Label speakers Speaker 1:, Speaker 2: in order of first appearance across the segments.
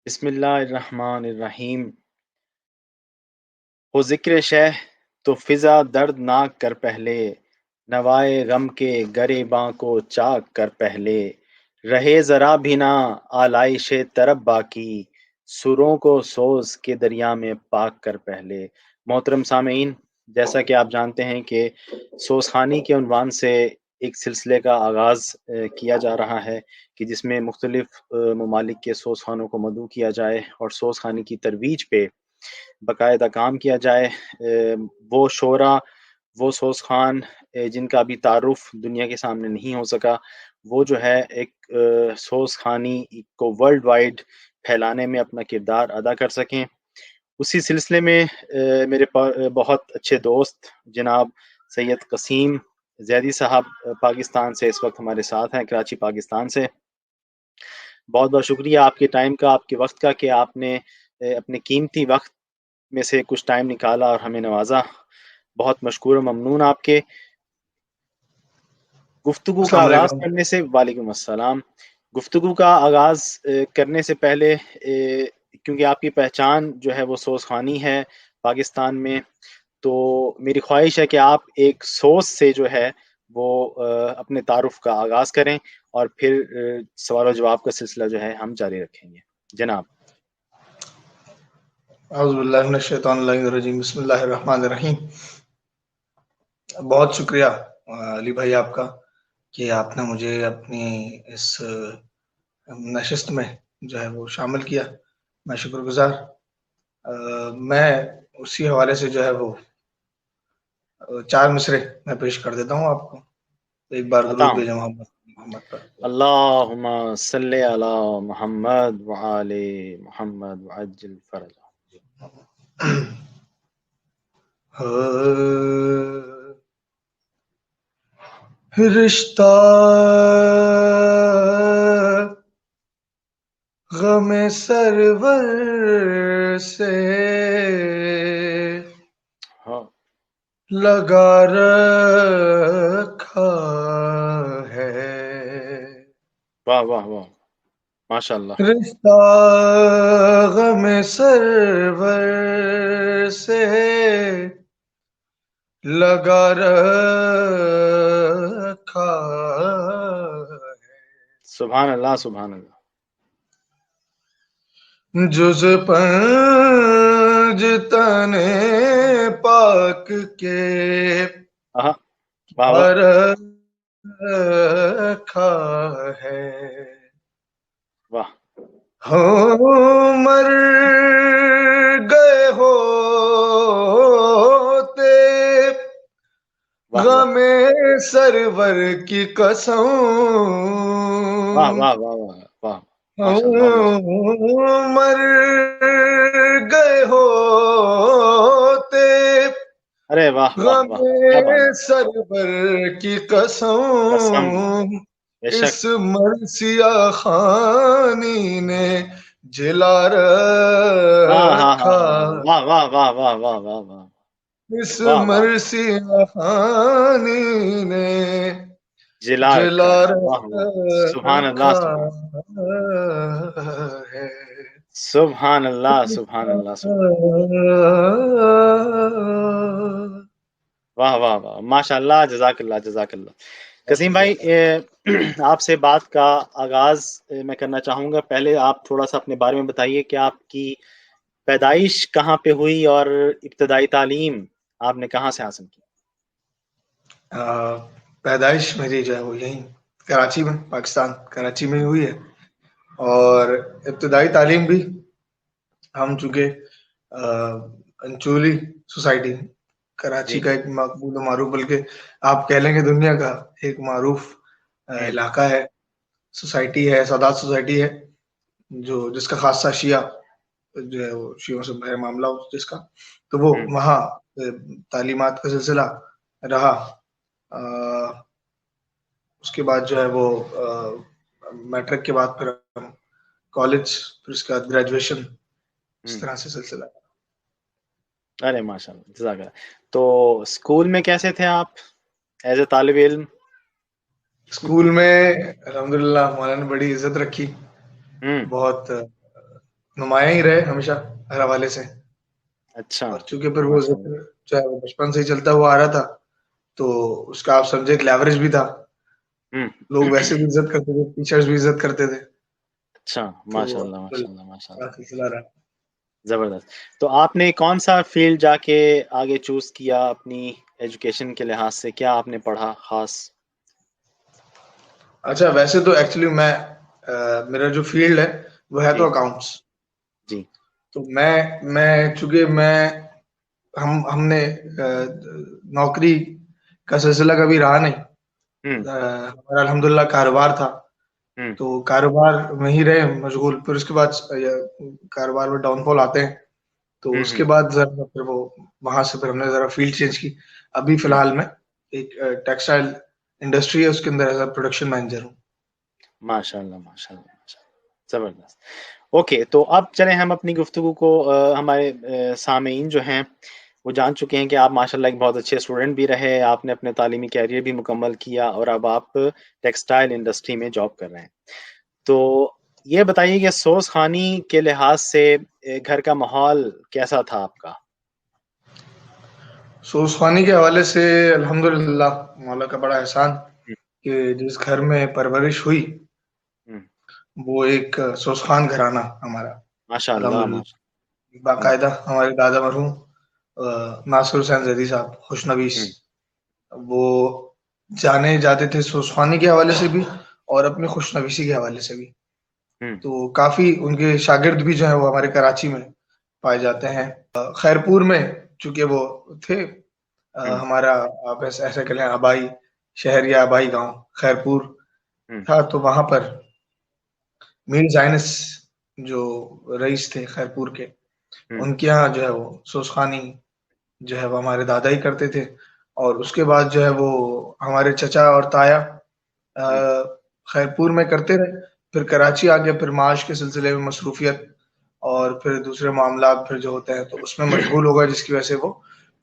Speaker 1: بسم اللہ الرحمن الرحیم. ہو ذکر شہ تو فضا درد ناک کر پہلے، نوائے غم کے گریباں کو چاک کر پہلے، رہے ذرا بھی نہ آلائش طرب باقی، سروں کو سوز کے دریا میں پاک کر پہلے. محترم سامعین، جیسا کہ آپ جانتے ہیں کہ سوز خوانی کے عنوان سے ایک سلسلے کا آغاز کیا جا رہا ہے کہ جس میں مختلف ممالک کے سوز خوانوں کو مدعو کیا جائے اور سوز خوانی کی ترویج پہ باقاعدہ کام کیا جائے. وہ شعراء، وہ سوز خوان جن کا ابھی تعارف دنیا کے سامنے نہیں ہو سکا، وہ جو ہے ایک سوز خوانی کو ورلڈ وائڈ پھیلانے میں اپنا کردار ادا کر سکیں. اسی سلسلے میں میرے بہت اچھے دوست جناب سید قسیم زیدی صاحب پاکستان سے اس وقت ہمارے ساتھ ہیں، کراچی پاکستان سے. بہت بہت شکریہ آپ کے ٹائم کا، آپ کے وقت کا، کہ آپ نے اپنے قیمتی وقت میں سے کچھ ٹائم نکالا اور ہمیں نوازا. بہت مشکور و ممنون آپ کے. گفتگو کا
Speaker 2: السلام
Speaker 1: آغاز
Speaker 2: علیکم.
Speaker 1: کرنے سے وعلیکم السلام. گفتگو کا آغاز کرنے سے پہلے کیونکہ آپ کی پہچان جو ہے وہ سوز خوانی ہے پاکستان میں، تو میری خواہش ہے کہ آپ ایک سوز سے جو ہے وہ اپنے تعارف کا آغاز کریں اور پھر سوال و جواب کا سلسلہ جو ہے ہم جاری رکھیں گے. جناب.
Speaker 2: اعوذ باللہ من الشیطان الرجیم. بسم اللہ الرحمن الرحیم. بہت شکریہ علی بھائی آپ کا کہ آپ نے مجھے اپنی اس نشست میں جو ہے وہ شامل کیا. میں شکر گزار. میں اسی حوالے سے جو ہے وہ 4 مصرے میں پیش کر دیتا ہوں آپ کو. ایک بار درود
Speaker 1: عطام.
Speaker 2: بھیجیں محمد پر.
Speaker 1: اللہم صلی علی محمد وآل محمد وعجل فرجہ.
Speaker 2: رشتہ غم سرور سے
Speaker 1: ہاں
Speaker 2: لگا رکھا ہے.
Speaker 1: واہ واہ واہ، ماشاء اللہ.
Speaker 2: رشتہ غم سرور سے لگا رکھا ہے.
Speaker 1: سبحان اللہ سبحان اللہ.
Speaker 2: جز پنج تنے پاک کے
Speaker 1: واہ واہ.
Speaker 2: رکھا ہے.
Speaker 1: واہ
Speaker 2: ہو مر گئے ہوتے
Speaker 1: واہ واہ
Speaker 2: غم سرور کی قسم.
Speaker 1: واہ واہ واہ واہ واہ، ماشاء اللہ ماشاء
Speaker 2: مر گئے ہوتے
Speaker 1: اللہ. ارے واہ واہ
Speaker 2: غم
Speaker 1: واہ، کیا بات ہے.
Speaker 2: سرور کی
Speaker 1: قسم،
Speaker 2: قسم.
Speaker 1: بے شک.
Speaker 2: اس مرثیہ خانی نے جلا
Speaker 1: ہاں ہاں ہاں
Speaker 2: رکھا.
Speaker 1: ہاں، واہ واہ واہ واہ واہ واہ واہ
Speaker 2: اس
Speaker 1: واہ واہ.
Speaker 2: مرثیہ خانی نے
Speaker 1: جلا رکھا
Speaker 2: جلا
Speaker 1: ہے، واہ واہ. سبحان اللہ
Speaker 2: رکھا
Speaker 1: سبحان
Speaker 2: ہے.
Speaker 1: سبحان اللہ سبحان اللہ سبحان. واہ واہ واہ، ماشاء اللہ، جزاک اللہ جزاک اللہ.
Speaker 2: بہت
Speaker 1: قسیم
Speaker 2: شکریہ.
Speaker 1: بھائی، آپ سے بات کا آغاز میں کرنا چاہوں گا. پہلے آپ تھوڑا سا اپنے بارے میں بتائیے کہ آپ کی پیدائش کہاں پہ ہوئی اور ابتدائی تعلیم آپ نے کہاں سے حاصل کی؟
Speaker 2: پیدائش میری جو ہے وہ یہیں کراچی میں، پاکستان کراچی میں ہی ہوئی ہے. اور ابتدائی تعلیم بھی ہم چونکہ انچولی سوسائٹی کراچی
Speaker 1: جی.
Speaker 2: کا ایک مقبول و معروف، بلکہ آپ کہہ لیں کہ دنیا کا ایک معروف علاقہ ہے، سوسائٹی ہے، سادات سوسائٹی ہے، جس کا خاصہ شیعہ جو ہے وہ شیعوں سے ہے معاملہ جس کا. تو وہ وہاں تعلیمات کا سلسلہ رہا. اس کے بعد جو ہے وہ میٹرک کے بعد پھر کالج، پھر اس کے بعد گریجویشن، اس طرح سے سلسلہ.
Speaker 1: ارے ماشاء اللہ جزاک اللہ. تو اسکول میں کیسے تھے آپ ایز اے طالب علم؟
Speaker 2: اسکول میں الحمدللہ مولانا نے بڑی عزت رکھی، بہت نمایاں ہی رہے ہمیشہ ہر حوالے سے.
Speaker 1: اچھا
Speaker 2: اور چونکہ پھر وہ
Speaker 1: ماشاء اللہ.
Speaker 2: ذکر جو ہے وہ بچپن سے ہی چلتا ہوا آ رہا تھا تو اس کا آپ سمجھے ایک لیوریج بھی تھا.
Speaker 1: ہوں.
Speaker 2: لوگ ویسے بھی عزت کرتے تھے, ٹیچرز بھی عزت کرتے تھے.
Speaker 1: اچھا
Speaker 2: تو
Speaker 1: ماشاء اللہ ماشاء اللہ ماشاء اللہ.
Speaker 2: سلسلہ رہا.
Speaker 1: زبردست. تو آپ نے کون سا فیلڈ جا کے آگے چوز کیا اپنی ایجوکیشن کے لحاظ سے؟ کیا آپ نے پڑھا خاص؟
Speaker 2: اچھا ویسے تو ایکچولی میں میرا جو فیلڈ ہے وہ ہے تو
Speaker 1: جی
Speaker 2: اکاؤنٹس.
Speaker 1: جی.
Speaker 2: تو چونکہ ہم نے نوکری کا سلسلہ کبھی رہا نہیں.
Speaker 1: ہوں
Speaker 2: ہمارا الحمدللہ کاروبار تھا
Speaker 1: ہوں.
Speaker 2: تو کاروبار میں ہی رہے مشغول. پھر اس کے بعد کاروبار میں ڈاؤن فال آتے ہیں تو اس کے
Speaker 1: ہوں.
Speaker 2: بعد ذرا پھر وہ وہاں سے پھر ہم نے ذرا فیلڈ چینج کی. ابھی فی
Speaker 1: ہوں.
Speaker 2: الحال میں ایک ٹیکسٹائل انڈسٹری ہے اس کے اندر ایز اے پروڈکشن مینیجر ہوں.
Speaker 1: ماشاء اللہ ماشاء اللہ ماشاء اللہ. زبردست. اوکے تو اب چلیں ہم اپنی گفتگو کو ہمارے سامعین جو ہیں وہ جان چکے ہیں کہ آپ ماشاء اللہ ایک بہت اچھے اسٹوڈنٹ بھی رہے, آپ نے اپنے تعلیمی کیریئر بھی مکمل کیا اور اب آپ ٹیکسٹائل انڈسٹری میں جاب کر رہے ہیں. تو یہ بتائیے کہ سوز خانی کے لحاظ سے گھر کا ماحول کیسا تھا آپ کا؟
Speaker 2: سوز خوانی کے حوالے سے الحمدللہ مولا کا بڑا احسان
Speaker 1: ہوں.
Speaker 2: کہ جس گھر میں پرورش ہوئی
Speaker 1: ہوں.
Speaker 2: وہ ایک سوز خان گھرانہ ہمارا
Speaker 1: ماشاء اللہ
Speaker 2: الحمدللہ.
Speaker 1: ماشاء. ہوں.
Speaker 2: باقاعدہ ہمارے دادا مرحوم ناصر حسین زیدی صاحب خوشنویس,
Speaker 1: ہوں.
Speaker 2: وہ جانے جاتے تھے سوز خوانی کے حوالے سے بھی اور اپنی خوشنویسی کے حوالے سے بھی.
Speaker 1: ہوں.
Speaker 2: تو کافی ان کے شاگرد بھی جو ہیں وہ ہمارے کراچی میں پائے جاتے ہیں. خیرپور میں چونکہ وہ تھے
Speaker 1: ہوں.
Speaker 2: ہمارا آپ ایسا کہ لیں آبائی شہر یا آبائی گاؤں خیرپور
Speaker 1: ہوں.
Speaker 2: تھا. تو وہاں پر میر زائنس جو رئیس تھے خیرپور کے,
Speaker 1: ہوں.
Speaker 2: ان کے یہاں جو ہے وہ سوز خوانی جو ہے وہ ہمارے دادا ہی کرتے تھے. اور اس کے بعد جو ہے وہ ہمارے چچا اور تایا
Speaker 1: ہوں.
Speaker 2: خیرپور میں کرتے رہے. پھر کراچی آ گیا, پھر معاش کے سلسلے میں مصروفیت اور پھر دوسرے معاملات پھر جو ہوتے ہیں تو اس میں مشغول ہوگا, جس کی وجہ سے وہ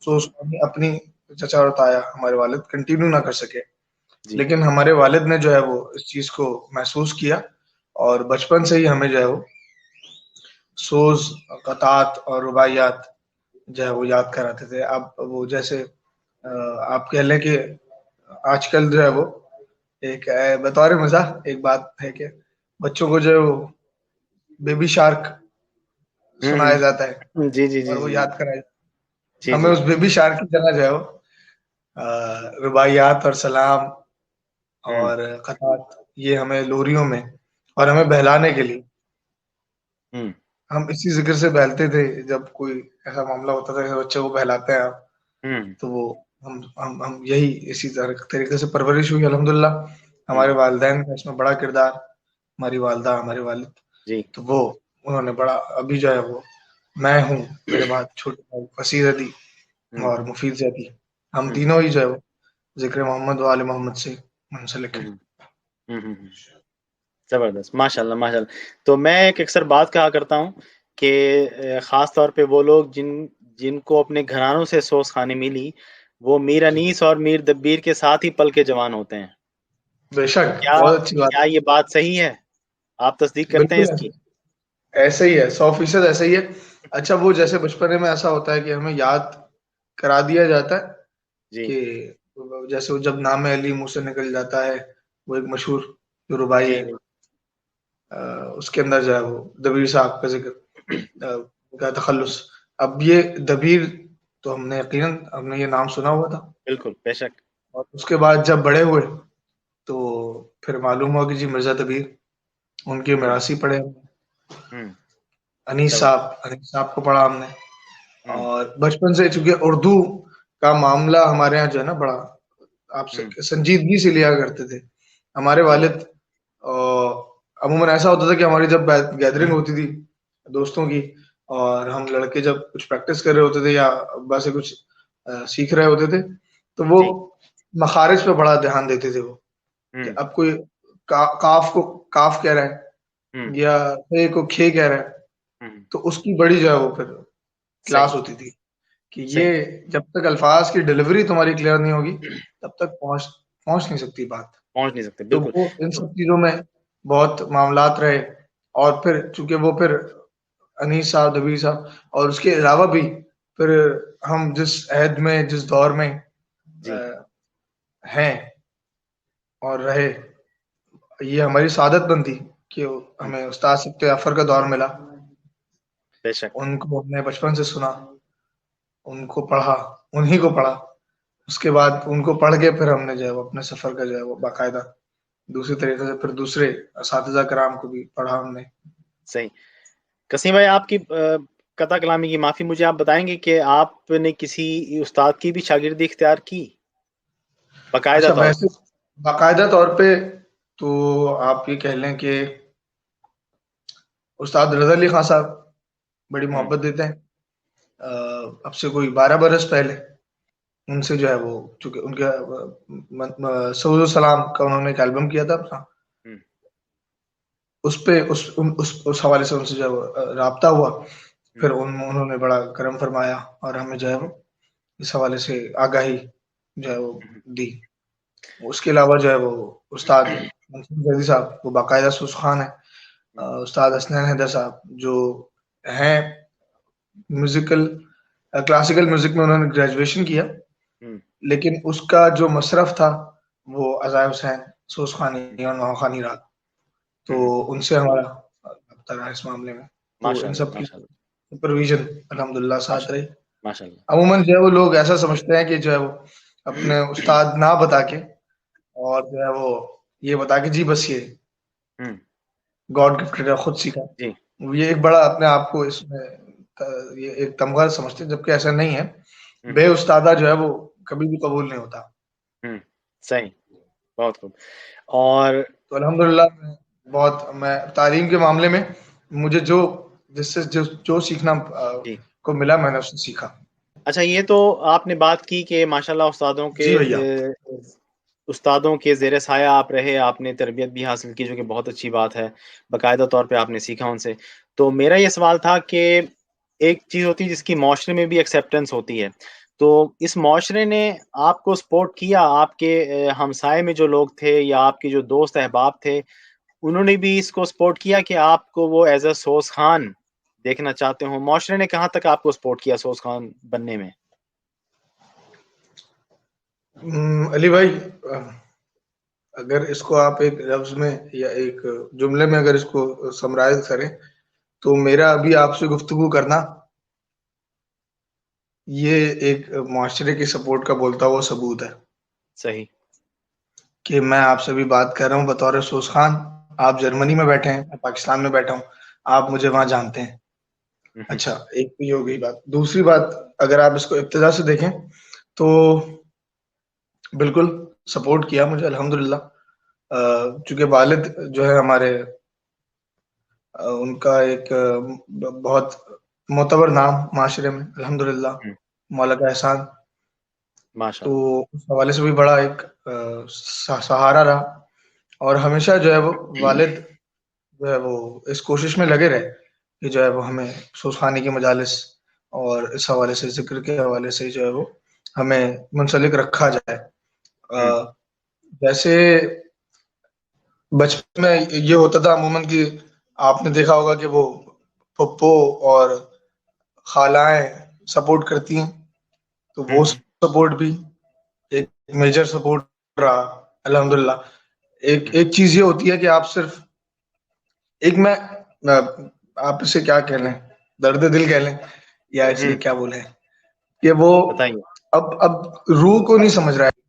Speaker 2: سوز خوانی اپنی چچا اور تایا ہمارے والد کنٹینیو نہ کر سکے.
Speaker 1: جی
Speaker 2: لیکن ہمارے والد نے جو ہے وہ اس چیز کو محسوس کیا اور بچپن سے ہی ہمیں جو ہے وہ سوز قطعات اور رباعیات جو ہے وہ یاد کراتے تھے. اب وہ جیسے آپ کہہ لیں کہ آج کل جو ہے وہ ایک بطور مزاح ایک بات ہے کہ بچوں کو جو ہے وہ بیبی شارک سنایا جاتا ہے
Speaker 1: جی جی
Speaker 2: اور
Speaker 1: جی
Speaker 2: وہ
Speaker 1: جی
Speaker 2: یاد کرایا جاتا
Speaker 1: جی
Speaker 2: ہے. ہمیں
Speaker 1: جی.
Speaker 2: اس بیبی شارک کی جگہ جو ہے وہ رباعیات اور سلام
Speaker 1: ہوں.
Speaker 2: اور قطعات یہ ہمیں لوریوں میں اور ہمیں بہلانے کے لیے
Speaker 1: ہوں.
Speaker 2: ہم اسی ذکر سے بہلتے تھے. جب کوئی ایسا معاملہ ہوتا تھا کہ بچے کو بہلاتے ہیں آپ
Speaker 1: ہوں.
Speaker 2: تو وہ ہم یہی اسی طریقے سے پرورش ہوئی الحمدللہ.
Speaker 1: ہوں.
Speaker 2: ہمارے والدین کا اس میں بڑا کردار, ہماری والدہ ہمارے والد.
Speaker 1: جی
Speaker 2: تو وہ انہوں نے بڑا, ابھی جو ہے وہ میں ہوں, میرے بعد چھوٹے بھائی وسیع زیدی
Speaker 1: ہوں.
Speaker 2: اور مفید زیدی, ہم
Speaker 1: ہوں.
Speaker 2: تینوں ہی جو ہے وہ ذکر محمد و آل محمد سے منسلک ہیں.
Speaker 1: ہوں. ہوں. ہوں. زبردست ماشاء اللہ ماشاء اللہ. تو میں ایک اکثر بات کہا کرتا ہوں کہ خاص طور پہ وہ لوگ جن کو اپنے گھرانوں سے سوز خانی ملی وہ میر
Speaker 2: جی
Speaker 1: انیس اور میر دبیر کے ساتھ ہی پل کے جوان ہوتے ہیں.
Speaker 2: بے شک,
Speaker 1: کیا
Speaker 2: بہت اچھی بات.
Speaker 1: کیا یہ بات صحیح ہے؟ آپ تصدیق کرتے ہیں
Speaker 2: بالکل
Speaker 1: اس کی؟
Speaker 2: ایسے ہی ہے, 100% ایسے ہی ہے. اچھا وہ جیسے بچپنے میں ایسا ہوتا ہے کہ ہمیں یاد کرا دیا جاتا ہے
Speaker 1: جی
Speaker 2: کہ جیسے وہ جب نام علی منہ سے نکل جاتا ہے, وہ ایک مشہور جو رباعی
Speaker 1: جی
Speaker 2: ہے,
Speaker 1: جی.
Speaker 2: اس کے اندر جو ہے وہ دبیر صاحب کا ذکر کا تخلص. اب یہ دبیر تو ہم نے یقیناً ہم نے یہ نام سنا ہوا تھا,
Speaker 1: بالکل بے شک.
Speaker 2: اور اس کے بعد جب بڑے ہوئے تو پھر معلوم ہوا کہ جی مرزا دبیر ان کے
Speaker 1: ہوں.
Speaker 2: میراثی پڑے.
Speaker 1: ہوں.
Speaker 2: انیس صاحب کو پڑھا ہم نے.
Speaker 1: ہوں.
Speaker 2: اور بچپن سے چونکہ اردو کا معاملہ ہمارے یہاں جو ہے نا بڑا آپ سے
Speaker 1: ہوں.
Speaker 2: سنجیدگی سے لیا کرتے تھے. ہمارے
Speaker 1: جی
Speaker 2: والد عموماً ایسا ہوتا تھا کہ ہماری جب گیدرنگ ہوتی تھی دوستوں کی اور ہم لڑکے جب کچھ پریکٹس کر رہے ہوتے تھے یا ابا سے کچھ سیکھ رہے ہوتے تھے تو وہ
Speaker 1: جی.
Speaker 2: مخارج پہ بڑا دھیان دیتے تھے. وہ کہ
Speaker 1: ہوں.
Speaker 2: اب کوئی کاف کو کاف کہہ رہا ہے
Speaker 1: ہوں.
Speaker 2: یا کھے کو کھے کہہ رہا ہے
Speaker 1: ہوں.
Speaker 2: تو اس کی بڑی جو ہے وہ پھر
Speaker 1: صحیح
Speaker 2: کلاس ہوتی تھی کہ
Speaker 1: صحیح.
Speaker 2: یہ جب تک الفاظ کی ڈلیوری تمہاری کلیئر نہیں ہوگی تب تک پہنچ نہیں سکتی بات.
Speaker 1: پہنچ نہیں سکتے
Speaker 2: تو
Speaker 1: بالکل.
Speaker 2: وہ ان سب چیزوں میں بہت معاملات رہے. اور پھر چونکہ وہ پھر انیس صاحب، دبیر صاحب، اور اس کے علاوہ بھی پھر ہم جس عہد میں، جس دور میں
Speaker 1: جی
Speaker 2: ہیں اور رہے، یہ ہماری سعادت بنتی کہ
Speaker 1: ہم،
Speaker 2: ہمیں استاد سبت جعفر کا دور ملا.
Speaker 1: بے شک.
Speaker 2: ان کو ہم نے بچپن سے سنا، ان کو پڑھا، انہی کو پڑھا. اس کے بعد ان کو پڑھ کے پھر ہم نے جو ہے وہ اپنے سفر کا جو ہے وہ باقاعدہ دوسری طریقے سے پھر دوسرے اساتذہ کرام کو بھی پڑھا ہم نے.
Speaker 1: صحیح. قسیم بھائی، آپ کی قطع کلامی کی معافی، مجھے آپ بتائیں گے کہ آپ نے کسی استاد کی بھی شاگردی اختیار کی باقاعدہ
Speaker 2: اچھا،
Speaker 1: طور
Speaker 2: ویسے
Speaker 1: پہ؟
Speaker 2: باقاعدہ طور پہ تو آپ یہ کہہ لیں کہ استاد رضا علی خان صاحب بڑی
Speaker 1: ہوں،
Speaker 2: محبت دیتے ہیں. اب سے کوئی 12 برس پہلے ان سے جو ہے وہ، چونکہ ان کے سعود السلام کا انہوں نے ایک البم کیا تھا اپنا،
Speaker 1: ہوں،
Speaker 2: اس پہ اس حوالے سے ان سے جو ہے وہ رابطہ ہوا.
Speaker 1: ہوں،
Speaker 2: پھر انہوں نے بڑا کرم فرمایا اور ہمیں جو ہے وہ اس حوالے سے آگاہی جو ہے وہ
Speaker 1: ہوں،
Speaker 2: دی. اس کے علاوہ جو ہے وہ استاد منصور زیدی صاحب، وہ باقاعدہ سوس خان ہے.
Speaker 1: ہوں،
Speaker 2: استاد حسنین حیدر صاحب جو ہیں میوزیکل، کلاسیکل میوزک میں انہوں نے گریجویشن کیا،
Speaker 1: ہوں،
Speaker 2: لیکن اس کا جو مصرف تھا وہ عزائے حسین، سوس
Speaker 1: ہوں،
Speaker 2: خانی اور نوخانی رات. تو
Speaker 1: ہوں.
Speaker 2: ان سے ہمارا رابطہ رہا اس معاملے میں. تو
Speaker 1: ماشاء
Speaker 2: ان
Speaker 1: اللہ،
Speaker 2: سب کی
Speaker 1: ماشاء اللہ،
Speaker 2: سپرویژن الحمدللہ ساتھ
Speaker 1: ماشاء
Speaker 2: رہی.
Speaker 1: اللہ، ماشاء اللہ.
Speaker 2: عموماً جو ہے وہ لوگ ایسا سمجھتے ہیں کہ جو ہے وہ اپنے استاد نہ بتا کے، اور جو ہے وہ یہ بتا کے جی بس یہ
Speaker 1: ہوں،
Speaker 2: گاڈ گفٹڈ ہے، خود سیکھا.
Speaker 1: جی.
Speaker 2: یہ ایک بڑا اپنے آپ کو اس میں یہ ایک تمغہ سمجھتے ہیں، جبکہ ایسا نہیں ہے.
Speaker 1: ہوں،
Speaker 2: بے استادہ جو ہے وہ کبھی بھی قبول نہیں ہوتا.
Speaker 1: ہوں. صحیح. بہت خوب. اور
Speaker 2: تو الحمدللہ میں تعلیم کے معاملے میں مجھے جس سے جو سیکھنا
Speaker 1: جی.
Speaker 2: کو ملا، میں نے اس سے سیکھا.
Speaker 1: اچھا، یہ تو آپ نے بات کی کہ ماشاءاللہ
Speaker 2: جی بھیا.
Speaker 1: استادوں کے زیر سایہ آپ رہے، آپ نے تربیت بھی حاصل کی، جو کہ بہت اچھی بات ہے. باقاعدہ طور پہ آپ نے سیکھا ان سے. تو میرا یہ سوال تھا کہ ایک چیز ہوتی ہے جس کی معاشرے میں بھی ایکسیپٹنس ہوتی ہے. تو اس معاشرے نے آپ کو سپورٹ کیا، آپ کے ہمسائے میں جو لوگ تھے یا آپ کے جو دوست احباب تھے، انہوں نے بھی اس کو سپورٹ کیا کہ آپ کو وہ ایز اے سوس خان دیکھنا چاہتے ہوں؟ معاشرے نے کہاں تک آپ کو سپورٹ کیا سوس خان بننے میں؟
Speaker 2: علی بھائی، اگر اس کو آپ ایک لفظ میں یا ایک جملے میں اگر اس کو سمرائز کریں تو میرا ابھی آپ سے گفتگو کرنا یہ ایک معاشرے کی سپورٹ کا بولتا ہوا ثبوت ہے
Speaker 1: صحیح.
Speaker 2: کہ میں آپ سے بھی بات کر رہا ہوں بطور سوس خان. آپ جرمنی میں بیٹھے ہیں، میں پاکستان میں بیٹھا ہوں، آپ مجھے وہاں جانتے ہیں. اچھا، ایک بھی ہو گئی بات. دوسری بات، اگر آپ اس کو ابتدا سے دیکھیں تو بالکل سپورٹ کیا مجھے الحمدللہ. چونکہ والد جو ہے ہمارے، ان کا ایک بہت معتبر نام معاشرے میں الحمدللہ، مولا کا احسان.
Speaker 1: ماشاء
Speaker 2: تو
Speaker 1: اللہ.
Speaker 2: اس حوالے سے بھی بڑا ایک سہارا رہا. اور ہمیشہ جو ہے وہ والد جو ہے وہ اس کوشش میں لگے رہے کہ جو ہے وہ ہمیں سوس خانے کی مجالس اور اس حوالے سے، ذکر کے حوالے سے جو ہے وہ ہمیں منسلک رکھا جائے. جیسے بچپن میں یہ ہوتا تھا عموماً کہ آپ نے دیکھا ہوگا کہ وہ پھپھو اور خالائیں سپورٹ کرتی ہیں، تو وہ سپورٹ بھی ایک میجر سپورٹ رہا الحمدللہ. ایک چیز یہ ہوتی ہے کہ آپ صرف ایک میں آپ اسے کیا کہہ لیں، درد دل کہہ لیں یا اس لیے کیا بولیں، کہ وہ
Speaker 1: بتائیے.
Speaker 2: اب روح کو نہیں سمجھ رہا ہے.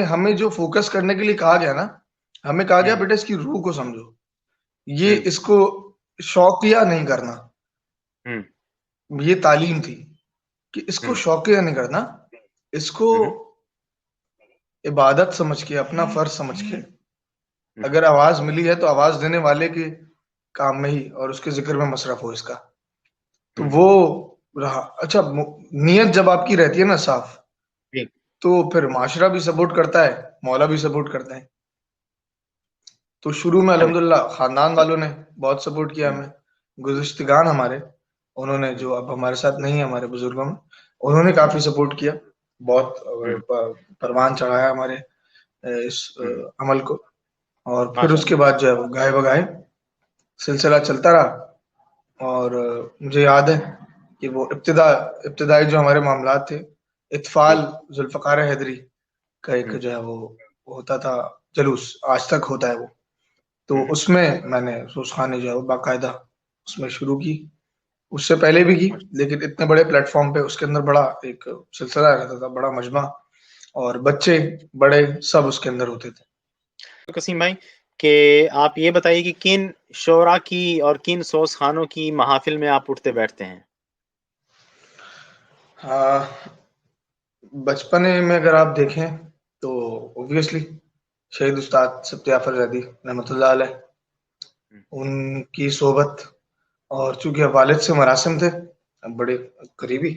Speaker 2: ہمیں جو فوکس کرنے کے لیے کہا گیا نا، ہمیں کہا گیا بیٹا اس کی روح کو سمجھو. یہ اس کو شوقیہ نہیں کرنا. یہ تعلیم تھی کہ اس کو شوقیہ نہیں کرنا، اس کو عبادت سمجھ کے، اپنا فرض سمجھ کے. اگر آواز ملی ہے تو آواز دینے والے کے کام میں ہی اور اس کے ذکر میں مصرف ہو اس کا. تو وہ رہا. اچھا، نیت جب آپ کی رہتی ہے نا صاف، تو پھر معاشرہ بھی سپورٹ کرتا ہے، مولا بھی سپورٹ کرتا ہے. تو شروع میں الحمدللہ خاندان والوں نے بہت سپورٹ کیا ہمیں. گزشتگان ہمارے، انہوں نے جو اب ہمارے ساتھ نہیں ہے، ہمارے بزرگوں میں، انہوں نے کافی سپورٹ کیا، بہت پروان چڑھایا ہمارے اس عمل کو. اور پھر اس
Speaker 1: ماشاء
Speaker 2: کے
Speaker 1: اللہ.
Speaker 2: بعد جو ہے وہ گائے بگائے سلسلہ چلتا رہا. اور مجھے یاد ہے کہ وہ ابتدائی جو ہمارے معاملات تھے، اطفال
Speaker 1: جی
Speaker 2: ذوالفقار حیدری کا ایک
Speaker 1: ہوں
Speaker 2: جو ہے وہ ہوتا تھا جلوس، آج تک ہوتا ہے وہ، تو
Speaker 1: ہوں
Speaker 2: اس میں میں نے سوزخانی جو ہے وہ باقاعدہ اس میں شروع کی، اس سے پہلے بھی کی، لیکن اتنے بڑے پلیٹ فارم پہ اس کے اندر بڑا ایک سلسلہ رہتا تھا، بڑا مجمع، اور بچے بڑے سب اس کے اندر ہوتے تھے۔
Speaker 1: قسیم بھائی کہ آپ یہ بتائیے کہ کن شعراء کی اور کن سوز خانوں کی محافل میں آپ اٹھتے بیٹھتے ہیں؟
Speaker 2: بچپنے میں اگر آپ دیکھیں تو اوبویسلی شہید استاد ستیافر زیدی رحمۃ اللہ علیہ، ان کی صحبت، اور چونکہ والد سے مراسم تھے بڑے قریبی،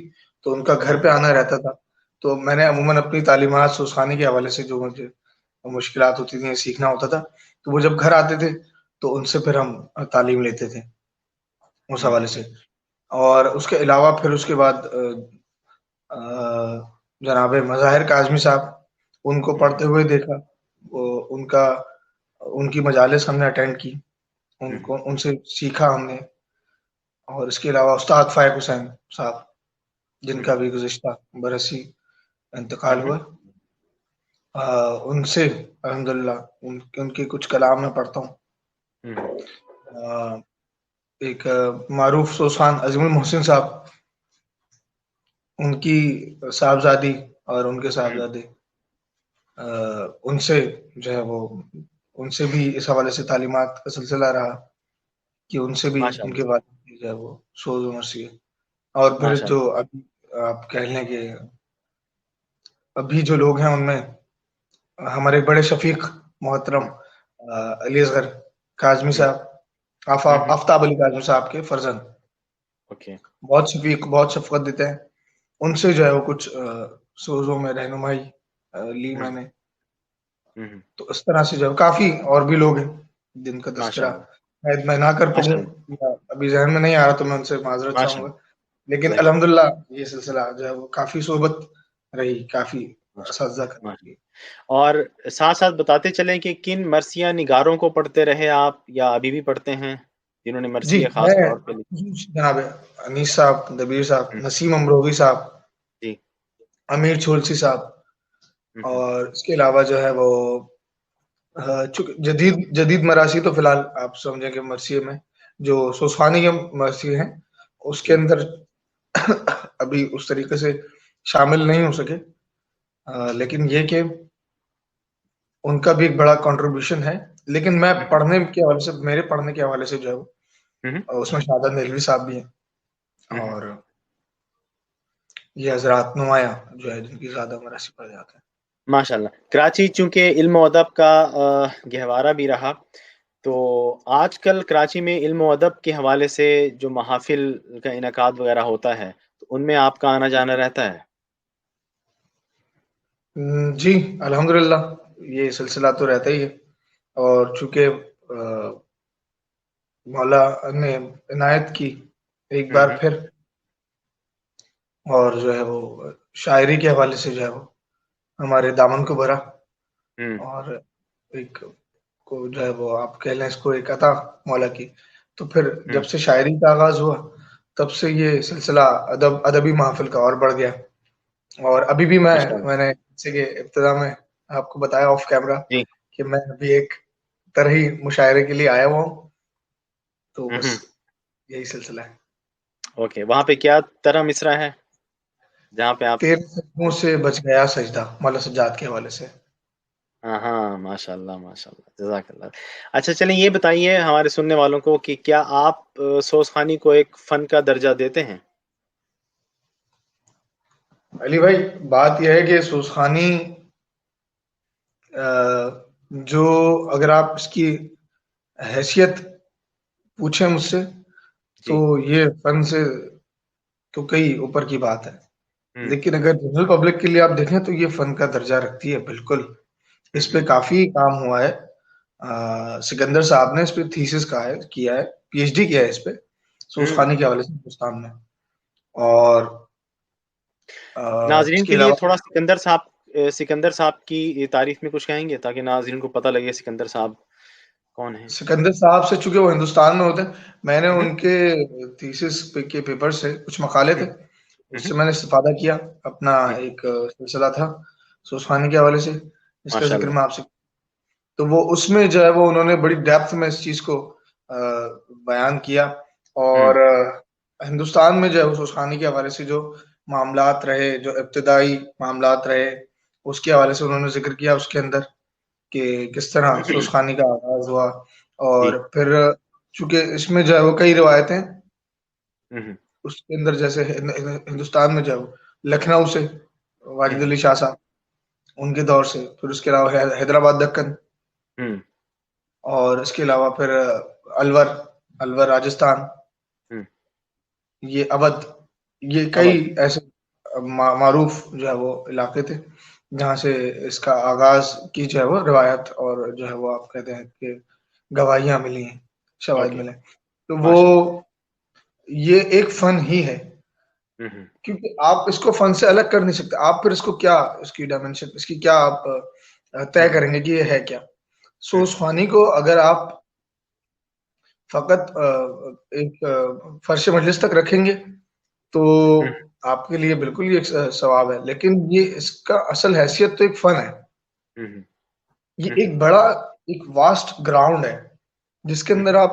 Speaker 2: تو ان کا گھر پہ آنا رہتا تھا، تو میں نے عموماً اپنی تعلیمات سوزخانی کے حوالے سے جو مجھے مشکلات ہوتی تھیں سیکھنا ہوتا تھا، تو وہ جب گھر آتے تھے تو ان سے پھر ہم تعلیم لیتے تھے اس حوالے سے۔ اور اس کے علاوہ پھر اس کے بعد جناب مظاہر کاظمی صاحب، ان کو پڑھتے ہوئے دیکھا، ان کی مجالس ہم نے اٹینڈ کی، ان سے سیکھا ہم نے۔ اور اس کے علاوہ استاد فائق حسین صاحب، جن کا بھی گزشتہ برسی انتقال ہوا، ان سے الحمدللہ ان کے کچھ کلام میں پڑھتا ہوں۔ ایک معروف سوسان عظیم المحسن صاحب، ان کی صاحبزادی اور ان کے صاحبزادے، ان سے جو ہے وہ ان سے بھی اس حوالے سے تعلیمات کا سلسلہ رہا کہ ان سے بھی
Speaker 1: ماشاء
Speaker 2: ان
Speaker 1: اللہ
Speaker 2: کے بعد جو ہے وہ سوز و مرثی ہے۔ اور پھر
Speaker 1: ماشاء
Speaker 2: جو
Speaker 1: اللہ
Speaker 2: ابھی آپ کہہ لیں کہ ابھی جو لوگ ہیں ان میں ہمارے بڑے شفیق محترم علی اصغر کاظمی صاحب، آفتاب علی کاظمی صاحب کے فرزند،
Speaker 1: اوکے
Speaker 2: بہت شفیق، بہت شفقت دیتے ہیں، ان سے جو ہے وہ کچھ سوزوں میں رہنمائی لی میں نے۔ تو اس طرح سے جو ہے کافی اور بھی لوگ ہیں جن کا
Speaker 1: ماشاء
Speaker 2: تذکرہ
Speaker 1: اللہ
Speaker 2: میں نہ کر
Speaker 1: ماشاء
Speaker 2: پاؤں،
Speaker 1: اللہ
Speaker 2: یا ابھی ذہن میں نہیں آ رہا، تو میں ان سے معذرت
Speaker 1: ماشاء
Speaker 2: چاہوں گا،
Speaker 1: اللہ
Speaker 2: لیکن
Speaker 1: جزاک
Speaker 2: الحمدللہ یہ سلسلہ جو ہے وہ کافی صحبت رہی، کافی اساتذہ کا۔
Speaker 1: اللہ ماشاء اللہ۔ اور ساتھ ساتھ بتاتے چلیں کہ کن مرثیہ نگاروں کو پڑھتے رہے آپ یا ابھی بھی پڑھتے ہیں جنہوں نے
Speaker 2: جی،
Speaker 1: مرثیہ خاص
Speaker 2: میں
Speaker 1: طور پہ لکھی؟
Speaker 2: جناب انیس صاحب، دبیر صاحب، نسیم امروہی صاحب،
Speaker 1: جی
Speaker 2: امیر چھولسی صاحب، اور اس کے علاوہ جو ہے وہ چونکہ جدید مراثی تو فی الحال آپ سمجھیں کہ مرثیے میں جو سوسخانی کے مرثیے ہیں اس کے اندر ابھی اس طریقے سے شامل نہیں ہو سکے، لیکن یہ کہ ان کا بھی ایک بڑا کنٹریبیوشن ہے۔ لیکن میں پڑھنے کے حوالے سے، میرے پڑھنے کے حوالے سے جو ہے وہ اس میں شہادت نیلوی صاحب بھی ہیں، اور یہ حضرات نمایاں جو ہے جن کی زیادہ مراثی پڑھ جاتے ہیں۔
Speaker 1: ماشاء اللہ۔ کراچی چونکہ علم و ادب کا گہوارہ بھی رہا، تو آج کل کراچی میں علم و ادب کے حوالے سے جو محافل کا انعقاد وغیرہ ہوتا ہے تو ان میں آپ کا آنا جانا رہتا ہے؟
Speaker 2: جی الحمدللہ، یہ سلسلہ تو رہتا ہی ہے، اور چونکہ مولا نے عنایت کی ایک بار پھر، اور جو ہے وہ شاعری کے حوالے سے جو ہے وہ ہمارے دامن کو بھرا، اور ایک کو جو ہے وہ آپ کہہ لیں اس کو ایک عطا مولا کی، تو پھر جب سے شاعری کا آغاز ہوا تب سے یہ سلسلہ ادبی محافل کا اور بڑھ گیا۔ اور ابھی بھی
Speaker 1: ماشاء اللہ
Speaker 2: میں نے جیسے کہ ابتدا میں آپ کو بتایا آف کیمرہ
Speaker 1: جی
Speaker 2: کہ میں ابھی ایک طرحی مشاعرے کے لیے آیا ہوا ہوں، تو بس یہی سلسلہ ہے۔
Speaker 1: اوکے، وہاں پہ کیا طرح مصرع ہے جہاں پہ آپ؟
Speaker 2: 13 سجدوں سے بچ گیا سجدہ، مولا سجاد کے حوالے سے۔
Speaker 1: ہاں ماشاء اللہ ماشاء اللہ، جزاک اللہ۔ اچھا چلیں یہ بتائیے ہمارے سننے والوں کو کہ کیا آپ سوزخانی کو ایک فن کا درجہ دیتے ہیں؟
Speaker 2: علی بھائی، بات یہ ہے کہ سوزخانی جو اگر آپ اس کی حیثیت پوچھیں مجھ سے تو
Speaker 1: جی
Speaker 2: یہ فن سے تو کئی اوپر کی بات ہے، لیکن اگر جنرل پبلک کے لیے آپ دیکھیں تو یہ فن کا درجہ رکھتی ہے بالکل۔ اس پہ کافی کام ہوا ہے، سکندر صاحب نے اس پہ تھیسس کیا ہے، پی ایچ ڈی کیا ہے اس پہ سوزخانی کے حوالے سے ہندوستان میں۔ اور اس
Speaker 1: ناظرین
Speaker 2: کے
Speaker 1: کے لیے
Speaker 2: علاوہ
Speaker 1: تھوڑا سکندر صاحب کی تعریف میں کچھ کہیں گے تاکہ ناظرین کو پتہ لگے سکندر صاحب کون ہے؟
Speaker 2: سکندر صاحب سے، چونکہ وہ ہندوستان میں ہوتے ہیں، میں نے
Speaker 1: ہوں
Speaker 2: ان کے تھیسس کے پیپر سے کچھ مقالے تھے، اس
Speaker 1: ہوں
Speaker 2: سے میں نے استفادہ کیا. اپنا
Speaker 1: ہوں
Speaker 2: ایک سلسلہ تھا سوسخانی کے حوالے سے، اس کا
Speaker 1: ماشاء
Speaker 2: ذکر
Speaker 1: اللہ.
Speaker 2: میں آپ سے. تو وہ اس میں جو ہے وہ انہوں نے بڑی ڈیپتھ میں اس چیز کو بیان کیا. اور ہندوستان میں جو ہے سوسخانی کے حوالے سے جو معاملات رہے، جو ابتدائی معاملات رہے، اس کے حوالے سے انہوں نے ذکر کیا اس کے اندر، کہ کس طرح سوسخانی کا آغاز ہوا.
Speaker 1: جی.
Speaker 2: اور پھر چونکہ اس میں جو ہے وہ کئی روایتیں
Speaker 1: ہوں
Speaker 2: اس کے اندر، جیسے ہندوستان میں جو ہے وہ لکھنؤ سے واجد علی شاہ صاحب ان کے دور سے، پھر اس کے علاوہ حیدرآباد دکن،
Speaker 1: ہوں
Speaker 2: اور اس کے علاوہ پھر الور، الور راجستھان،
Speaker 1: ہوں
Speaker 2: یہ اودھ، یہ کئی
Speaker 1: ابد.
Speaker 2: ایسے معروف جو ہے وہ علاقے تھے جہاں سے اس کا آغاز کی جو ہے وہ روایت، اور جو ہے وہ آپ کہتے ہیں کہ گواہیاں ملی ہیں، شواہد
Speaker 1: اوکے.
Speaker 2: ملے. تو وہ
Speaker 1: ماشاء اللہ.
Speaker 2: یہ ایک فن ہی ہے،
Speaker 1: ہوں
Speaker 2: کیونکہ آپ اس کو فن سے الگ کر نہیں سکتے. آپ پھر اس کو کیا، اس کی ڈائمنشن، اس کی کیا آپ طے
Speaker 1: ہوں
Speaker 2: کریں گے کہ یہ ہے کیا.
Speaker 1: ہوں
Speaker 2: سوسخوانی کو اگر آپ فقط ایک فرش مجلس تک رکھیں گے تو
Speaker 1: ہوں
Speaker 2: آپ کے لیے بالکل یہ ایک ثواب ہے، لیکن یہ اس کا اصل حیثیت تو ایک فن ہے.
Speaker 1: ہوں
Speaker 2: یہ ایک بڑا، ایک واسٹ گراؤنڈ ہے جس کے اندر آپ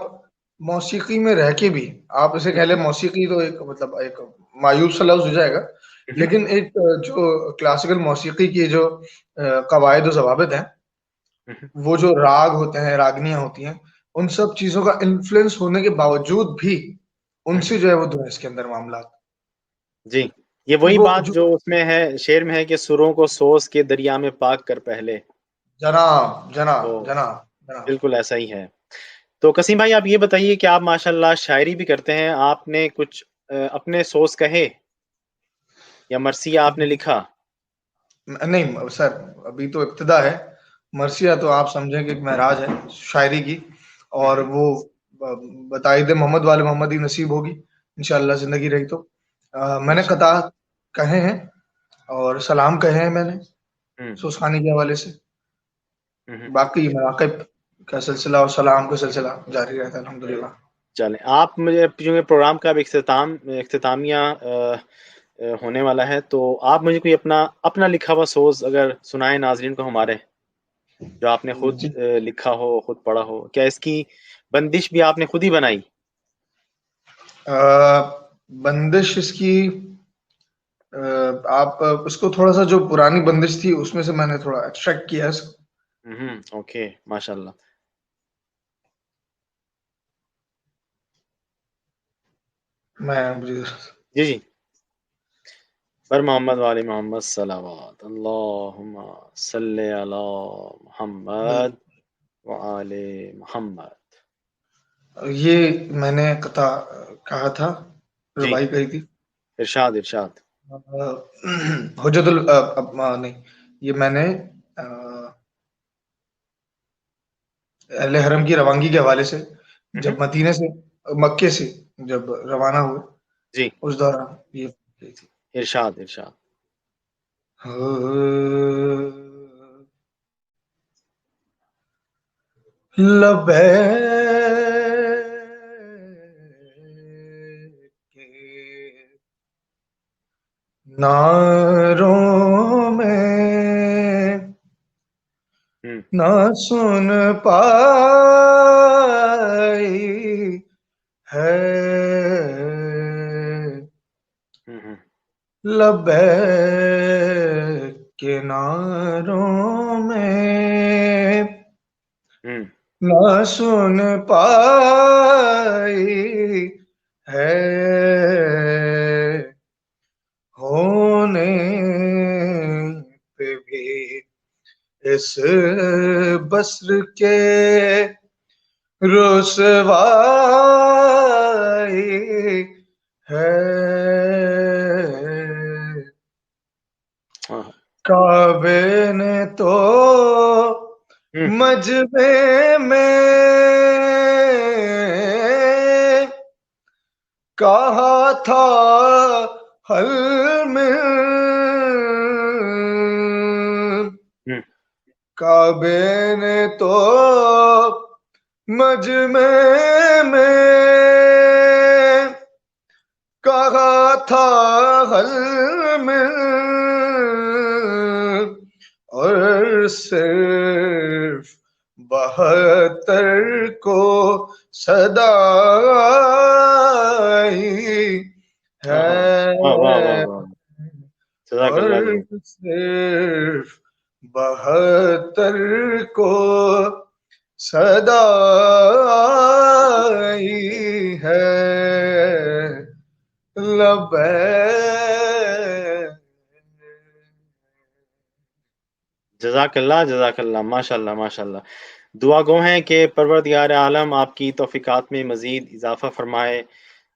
Speaker 2: موسیقی میں رہ کے بھی، آپ اسے کہہ لیں موسیقی تو ایک مطلب ایک مایوب سا لفظ ہو جائے گا، لیکن ایک جو کلاسیکل موسیقی کی جو قواعد و ضوابط ہیں، وہ جو راگ ہوتے ہیں، راگنیاں ہوتی ہیں، ان سب چیزوں کا انفلوئنس ہونے کے باوجود بھی ان سے جو ہے وہ دو اس کے اندر معاملات.
Speaker 1: جی. یہ وہی
Speaker 2: وہ
Speaker 1: بات جو اس میں ہے، شعر میں ہے کہ سروں کو سوز کے دریا میں پاک کر پہلے.
Speaker 2: جناب جناب
Speaker 1: تو
Speaker 2: جناب جناب.
Speaker 1: بالکل ایسا ہی ہے. تو قسیم بھائی آپ یہ بتائیے کہ آپ ماشاءاللہ شاعری بھی کرتے ہیں، آپ نے کچھ اپنے سوز کہے یا مرثیہ آپ نے لکھا؟
Speaker 2: نہیں سر، ابھی تو ابتدا ہے. مرثیہ تو آپ سمجھیں کہ ایک معراج ہے شاعری کی، اور وہ بتائید محمد والے محمد ہی نصیب ہوگی انشاءاللہ، زندگی رہی تو. میں نے قطعات کہے ہیں اور سلام کہے ہیں میں نے سوسخانی کے حوالے سے. باقی مراقب کا سلسلہ اور سلام کا سلسلہ جاری رہتا ہے الحمدللہ.
Speaker 1: چلیں، آپ مجھے چونکہ پروگرام کا اب اختتامیہ ہونے والا ہے، تو آپ مجھے کوئی اپنا لکھا ہوا سوز اگر سنائیں ناظرین کو ہمارے، جو آپ نے خود
Speaker 2: جی،
Speaker 1: لکھا ہو، خود پڑھا ہو. کیا اس کی بندش بھی آپ نے خود ہی بنائی؟
Speaker 2: بندش اس کی، آپ اس کو تھوڑا سا جو پرانی بندش تھی اس میں سے میں نے تھوڑا ایکسٹریکٹ کیا ہے.
Speaker 1: اوکے. ماشاء اللہ.
Speaker 2: میں
Speaker 1: جی جی. بر محمد والی محمد صلوات اللہم صلی علی محمد وآل محمد.
Speaker 2: یہ میں نے قطع کہا تھا،
Speaker 1: جی.
Speaker 2: ربائی کہی تھی.
Speaker 1: ارشاد ارشاد.
Speaker 2: حجت نہیں، یہ میں نے اہل حرم کی روانگی کے حوالے سے، جب مدینے سے، مکے سے جب روانہ ہوئے
Speaker 1: جی.
Speaker 2: اس دوران یہ کی تھی.
Speaker 1: ارشاد ارشاد.
Speaker 2: لبیک ناروں میں نہ سن پائی ہے، لبیک کے ناروں میں نہ سن پائی ہے، ہونے پہ بھی اس بصر کے رسوائی ہے. کعبے نے تو مجمع میں کہا تھا حل میں، کعبے نے تو مجمع میں کہا تھا حل میں، اور صرف 72 کو صدائی ہے،
Speaker 1: واہ واہ واہ واہ، جزاک
Speaker 2: اور
Speaker 1: اللہ جزاک
Speaker 2: صرف 72 کو صدائی ہے، لبیک.
Speaker 1: جزاک اللہ جزاک اللہ، ماشاء اللہ ماشاء اللہ. دعا گو ہیں کہ پروردگار عالم آپ کی توفیقات میں مزید اضافہ فرمائے.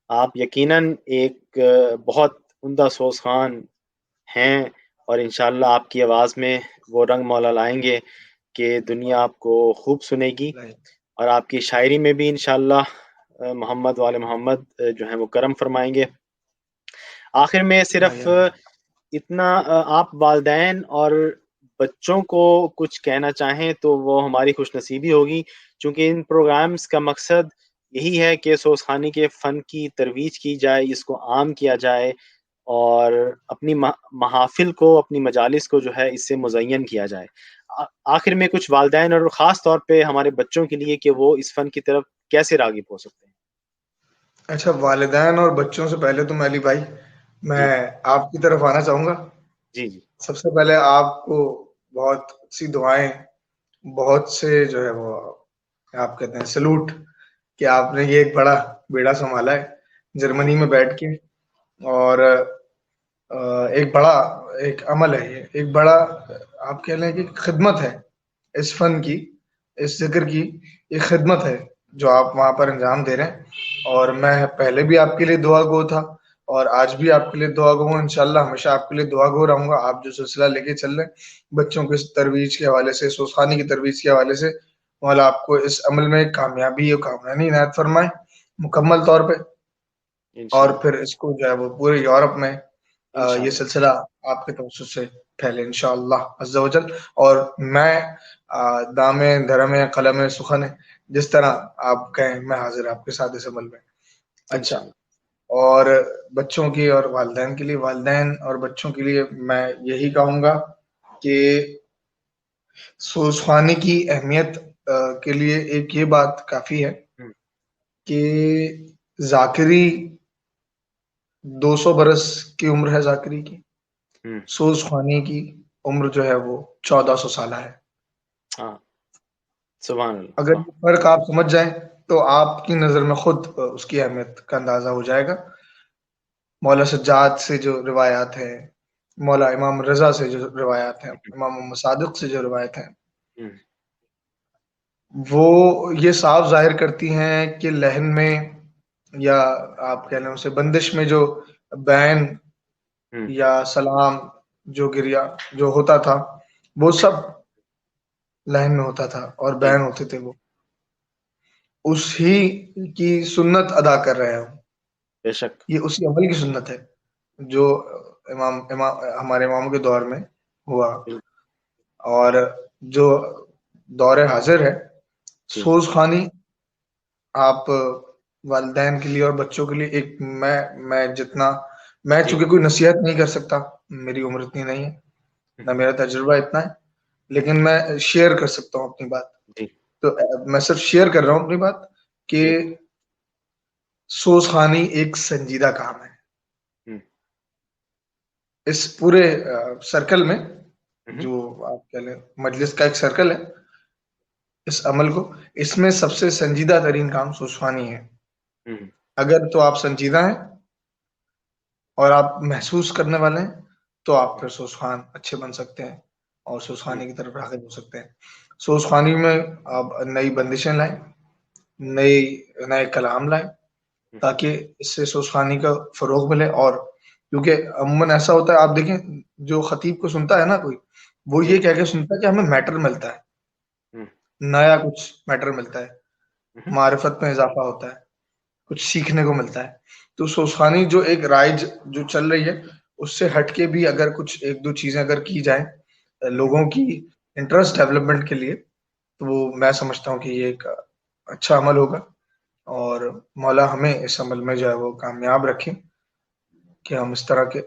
Speaker 1: آپ یقیناً ایک بہت عمدہ سوز خوان ہیں، اور انشاءاللہ آپ کی آواز میں وہ رنگ مولا لائیں گے کہ دنیا آپ کو خوب سنے گی، اور آپ کی شاعری میں بھی انشاءاللہ محمد والے محمد جو ہیں وہ کرم فرمائیں گے. آخر میں صرف اتنا آپ والدین اور بچوں کو کچھ کہنا چاہیں تو وہ ہماری خوش نصیبی ہوگی، چونکہ ان پروگرامز کا مقصد یہی ہے کہ سوز خوانی کے فن کی ترویج کی جائے، اس کو عام کیا جائے، اور اپنی محافل کو، اپنی مجالس کو جو ہے اس سے مزین کیا جائے. آخر میں کچھ والدین اور خاص طور پہ ہمارے بچوں کے لیے کہ وہ اس فن کی طرف کیسے راغب ہو سکتے ہیں؟
Speaker 2: اچھا، والدین اور بچوں سے پہلے تو میں علی بھائی،
Speaker 1: جی
Speaker 2: میں آپ کی طرف آنا چاہوں گا.
Speaker 1: جی جی
Speaker 2: سب سے پہلے آپ کو بہت سی دعائیں، بہت سے جو ہے وہ آپ کہتے ہیں سلوٹ، کہ آپ نے یہ ایک بڑا بیڑا سنبھالا ہے جرمنی میں بیٹھ کے. اور ایک بڑا ایک عمل ہے، یہ ایک بڑا آپ کہہ لیں کہ خدمت ہے اس فن کی، اس ذکر کی. یہ خدمت ہے جو آپ وہاں پر انجام دے رہے ہیں. اور میں پہلے بھی آپ کے لیے دعا گو تھا، اور آج بھی آپ کے لیے دعا گو ہوں. انشاءاللہ ہمیشہ آپ کے لیے دعا گو رہوں گا. آپ جو سلسلہ لے کے چل رہے ہیں بچوں کے ترویج کے حوالے سے، سوز خوانی کی ترویج کے حوالے سے، مولا آپ کو اس عمل میں کامیابی اور کامیابی عنایت فرمائے مکمل طور پہ. اور
Speaker 1: انشاءاللہ
Speaker 2: پھر اس کو جو ہے وہ پورے یورپ میں یہ
Speaker 1: انشاءاللہ
Speaker 2: سلسلہ آپ کے توسط سے پھیلے انشاءاللہ عز و جل. اور میں دام دھرم قلم سخن ہے، جس طرح آپ کہیں میں حاضر آپ کے ساتھ اس عمل میں. اچھا،
Speaker 1: انشاءاللہ
Speaker 2: اور بچوں کی اور والدین کے لیے، والدین اور بچوں کے لیے میں یہی کہوں گا کہ سوز خوانی کی اہمیت کے لیے ایک یہ بات کافی ہے
Speaker 1: ہم،
Speaker 2: کہ ذاکری 200 برس کی عمر ہے ذاکری کی.
Speaker 1: ہم،
Speaker 2: سوز خوانی کی عمر جو ہے وہ 1400 سالہ ہے.
Speaker 1: ہاں، سبحان اللہ
Speaker 2: اگر
Speaker 1: سبحان
Speaker 2: یہ فرق آپ سمجھ جائیں تو آپ کی نظر میں خود اس کی اہمیت کا اندازہ ہو جائے گا. مولا سجاد سے جو روایات ہیں، مولا امام رضا سے جو روایات ہیں، امام محمد صادق سے جو روایت ہیں،
Speaker 1: ہم،
Speaker 2: وہ یہ صاف ظاہر کرتی ہیں کہ لہن میں، یا آپ کہہ لیں اسے بندش میں، جو بین
Speaker 1: ہم،
Speaker 2: یا سلام جو گریا جو ہوتا تھا، وہ سب لہن میں ہوتا تھا اور
Speaker 1: جی
Speaker 2: بین ہوتے تھے. وہ اس ہی کی سنت ادا کر رہے ہوں.
Speaker 1: بے شک
Speaker 2: یہ اسی عمل کی سنت ہے جو ہمارے امام کے دور میں ہوا.
Speaker 1: بالکل
Speaker 2: اور جو دور حاضر ہے،
Speaker 1: جی
Speaker 2: سوز خوانی آپ والدین کے لیے اور بچوں کے لیے ایک میں جتنا میں
Speaker 1: جی
Speaker 2: چونکہ کوئی نصیحت نہیں کر سکتا، میری عمر اتنی نہیں ہے، نہ میرا تجربہ اتنا ہے، لیکن میں شیئر کر سکتا ہوں اپنی بات.
Speaker 1: جی
Speaker 2: تو میں صرف شیئر کر رہا ہوں اپنی بات کہ
Speaker 1: جی
Speaker 2: سوز خوانی ایک سنجیدہ کام ہے.
Speaker 1: ہم،
Speaker 2: اس پورے سرکل میں،
Speaker 1: ہم،
Speaker 2: جو آپ کہہ لیں مجلس کا ایک سرکل ہے، اس عمل کو، اس میں سب سے سنجیدہ ترین کام سوز خوانی ہے.
Speaker 1: ہم،
Speaker 2: اگر تو آپ سنجیدہ ہیں اور آپ محسوس کرنے والے ہیں تو آپ پھر سوز خوان اچھے بن سکتے ہیں اور سوز
Speaker 1: ہم،
Speaker 2: خوانی کی طرف راغب ہو سکتے ہیں. سوز خوانی میں آپ نئی بندشیں لائیں، نئے کلام لائیں، تاکہ اس سے سوز خوانی کا فروغ ملے. اور کیونکہ عموماً ایسا ہوتا ہے، آپ دیکھیں جو خطیب کو سنتا ہے نا کوئی، وہ
Speaker 1: جی
Speaker 2: یہ کہہ کے سنتا ہے کہ ہمیں میٹر ملتا ہے،
Speaker 1: ہم،
Speaker 2: نیا کچھ میٹر ملتا ہے،
Speaker 1: ہم،
Speaker 2: معرفت میں اضافہ ہوتا ہے، کچھ سیکھنے کو ملتا ہے. تو سوز خوانی جو ایک رائج جو چل رہی ہے، اس سے ہٹ کے بھی اگر کچھ ایک دو چیزیں اگر کی جائیں
Speaker 1: ہم،
Speaker 2: لوگوں کی انٹرسٹ ڈیولپمنٹ کے لیے، تو وہ میں سمجھتا ہوں کہ یہ ایک اچھا عمل ہوگا، اور مولا ہمیں اس عمل میں جو ہے وہ کامیاب رکھیں کہ ہم اس طرح کے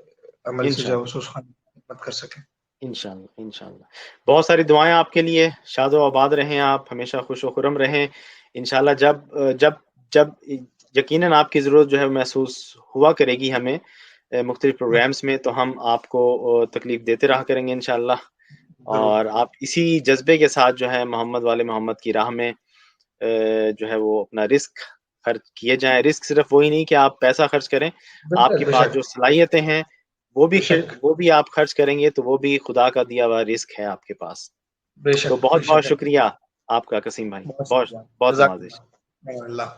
Speaker 2: عمل سے جو ہے وہ
Speaker 1: انشاءاللہ
Speaker 2: سوس خانے کی خدمت کر سکیں۔
Speaker 1: انشاءاللہ انشاءاللہ بہت ساری دعائیں آپ کے لیے، شاد و آباد رہیں آپ، ہمیشہ خوش و خرم رہیں انشاءاللہ۔ جب یقیناً آپ کی ضرورت جو ہے محسوس ہوا کرے گی ہمیں مختلف پروگرامز میں، تو ہم آپ کو تکلیف دیتے رہا کریں گے انشاءاللہ،
Speaker 2: ضرور۔
Speaker 1: اور آپ اسی جذبے کے ساتھ جو ہے محمد والے محمد کی راہ میں جو ہے وہ اپنا رزق خرچ کیے جائیں۔ رزق صرف وہی نہیں کہ آپ پیسہ خرچ کریں، آپ
Speaker 2: بالکل،
Speaker 1: کے
Speaker 2: بے
Speaker 1: پاس
Speaker 2: شک،
Speaker 1: جو صلاحیتیں ہیں وہ بھی
Speaker 2: بے شک،
Speaker 1: وہ بھی آپ خرچ کریں گے تو وہ بھی خدا کا دیا ہوا رزق ہے آپ کے پاس۔
Speaker 2: بے
Speaker 1: تو
Speaker 2: شک،
Speaker 1: بہت
Speaker 2: بے
Speaker 1: بہت
Speaker 2: شک،
Speaker 1: شکریہ آپ کا قسیم بھائی،
Speaker 2: بہت
Speaker 1: بہت
Speaker 2: شکریہ،
Speaker 1: بہت
Speaker 2: جزاک
Speaker 1: نوازش۔
Speaker 2: اللہ، اللہ۔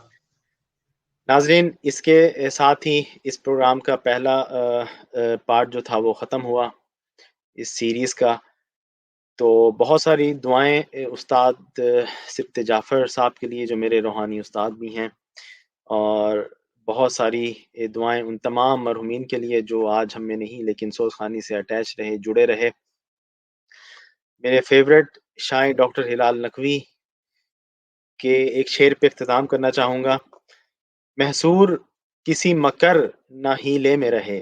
Speaker 1: ناظرین، اس کے ساتھ ہی اس پروگرام کا پہلا پارٹ جو تھا وہ ختم ہوا اس سیریز کا۔ تو بہت ساری دعائیں استاد سبت جعفر صاحب کے لیے جو میرے روحانی استاد بھی ہیں، اور بہت ساری دعائیں ان تمام مرحومین کے لیے جو آج ہم میں نہیں لیکن سوز خانی سے اٹیچ رہے، جڑے رہے۔ میرے فیورٹ شاعر ڈاکٹر ہلال نقوی کے ایک شعر پہ اختتام کرنا چاہوں گا۔ محصور کسی مکر نہ ہیلے میں رہے،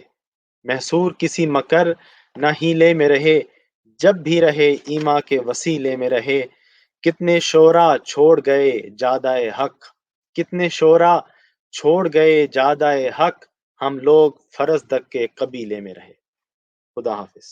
Speaker 1: محصور کسی مکر نہ ہیلے میں رہے، جب بھی رہے ایما کے وسیلے میں رہے۔ کتنے شعرا چھوڑ گئے جادائے حق، کتنے شعرا چھوڑ گئے جادائے حق، ہم لوگ فرزدق کے قبیلے میں رہے۔ خدا حافظ۔